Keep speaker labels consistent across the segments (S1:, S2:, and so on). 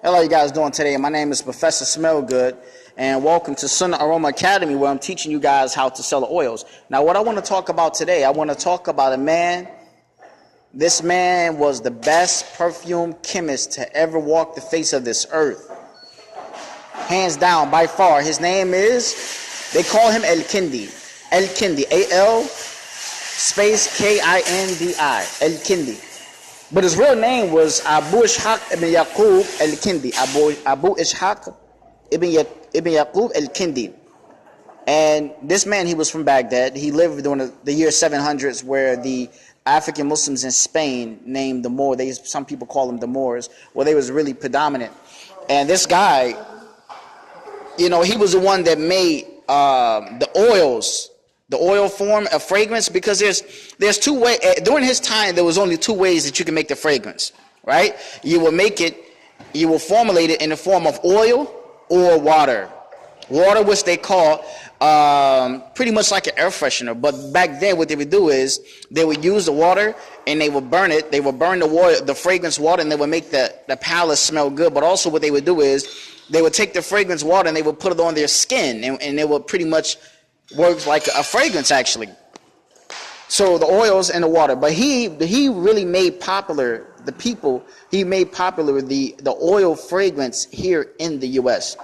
S1: Hello, you guys doing today? My name is Professor Smellgood, and welcome to Sunnah Aroma Academy, where I'm teaching you guys how to sell the oils. Now, what I want to talk about today, I want to talk about a man. This man was the best perfume chemist to ever walk the face of this earth. Hands down, by far. His name is, they call him Al-Kindi. Al-Kindi, A-L space K-I-N-D-I, Al-Kindi. But his real name was Abu Ishaq ibn Yaqub Al-Kindi. Abu Ishaq ibn Yaqub Al-Kindi. And this man, he was from Baghdad. He lived during the year 700s, where the African Muslims in Spain named the Moor. Some people call them the Moors. Well, they was really predominant. And this guy, he was the one that made the oils. The oil form of fragrance, because there's two ways. During his time, there was only two ways that you can make the fragrance, right? You will formulate it in the form of oil or water. Water, which they call pretty much like an air freshener. But back then, what they would do is they would use the water and they would burn it. They would burn the fragrance water, and they would make the palace smell good. But also what they would do is they would take the fragrance water and they would put it on their skin, and they would pretty much works like a fragrance, actually. So the oils and the water. But he really made popular the people. He made popular the oil fragrance here in the U.S.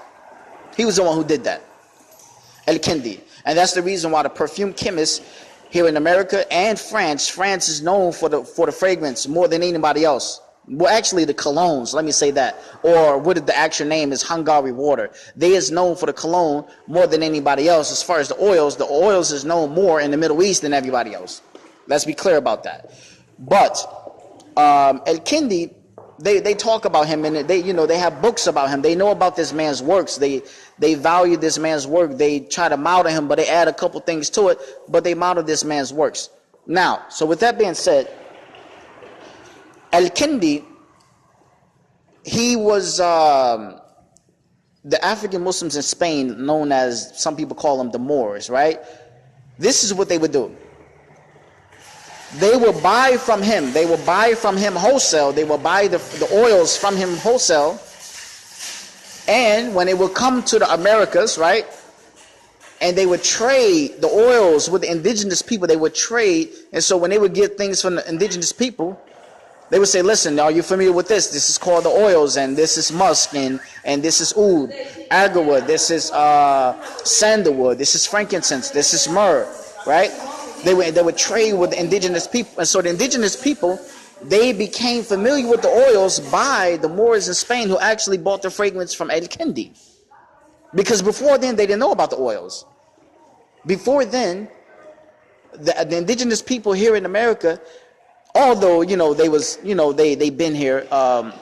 S1: He was the one who did that. Al-Kindi. And that's the reason why the perfume chemists here in America and France is known for the fragrance more than anybody else. Well, actually, the colognes, let me say that. Or what the actual name is, Hungary water. They is known for the cologne more than anybody else. As far as the oils is known more in the Middle East than everybody else. Let's be clear about that. But Al-Kindi, they talk about him, and they have books about him. They know about this man's works. They value this man's work. They try to model him, but they add a couple things to it. But they model this man's works. Now, so with that being said, Al-Kindi, he was the African Muslims in Spain, known as, some people call them the Moors, right? This is what they would do. They will buy from him. They will buy from him wholesale. They will buy the oils from him wholesale. And when it would come to the Americas, right? And they would trade the oils with the indigenous people. They would trade. And so when they would get things from the indigenous people, they would say, listen, are you familiar with this? This is called the oils, and this is musk, and this is oud, agarwood, this is sandalwood, this is frankincense, this is myrrh, right? They would trade with the indigenous people. And so the indigenous people, they became familiar with the oils by the Moors in Spain, who actually bought the fragrance from Al-Kindi. Because before then, they didn't know about the oils. Before then, the indigenous people here in America, although, they've been here. I'm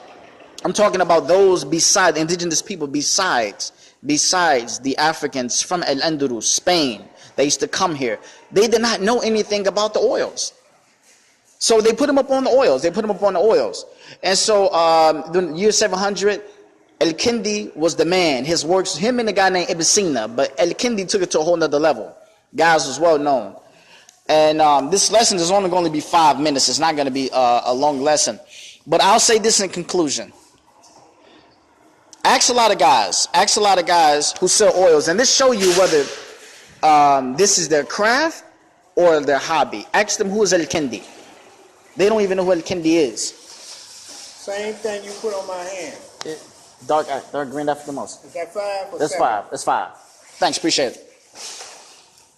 S1: talking about those beside indigenous people, besides the Africans from Al-Andalus, Spain. They used to come here. They did not know anything about the oils. So they put them up on the oils. And so the year 700, Al-Kindi was the man. His works, him and a guy named Ibn Sina. But Al-Kindi took it to a whole nother level. Guys was well known. And this lesson is only going to be 5 minutes. It's not going to be a long lesson. But I'll say this in conclusion. Ask a lot of guys who sell oils, and this show you whether this is their craft or their hobby. Ask them, who is Al-Kindi? They don't even know who Al-Kindi is.
S2: Same thing you put on my hand.
S1: Dark green after the most.
S2: Is that 5 or
S1: That's
S2: 7?
S1: 5. That's 5. Thanks, appreciate it.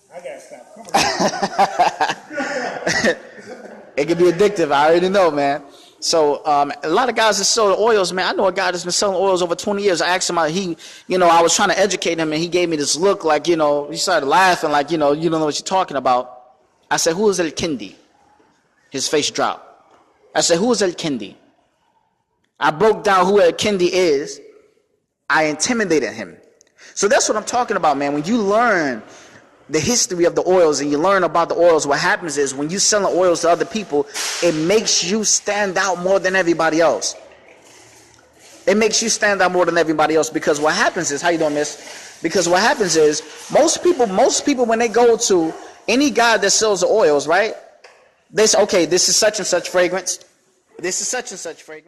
S2: I gotta stop. Come on.
S1: It can be addictive. I already know, man. So a lot of guys that sell the oils, man. I know a guy that's been selling oils over 20 years. I asked him, I was trying to educate him, and he gave me this look like, he started laughing like, you don't know what you're talking about. I said, who is Al-Kindi? His face dropped. I said, who is Al-Kindi? I broke down who Al-Kindi is. I intimidated him. So that's what I'm talking about, man. When you learn the history of the oils and you learn about the oils, what happens is when you sell the oils to other people, it makes you stand out more than everybody else. It makes you stand out more than everybody else, because what happens is, how you doing, miss? Because what happens is most people when they go to any guy that sells the oils, right? They say, okay, this is such and such fragrance. This is such and such fragrance.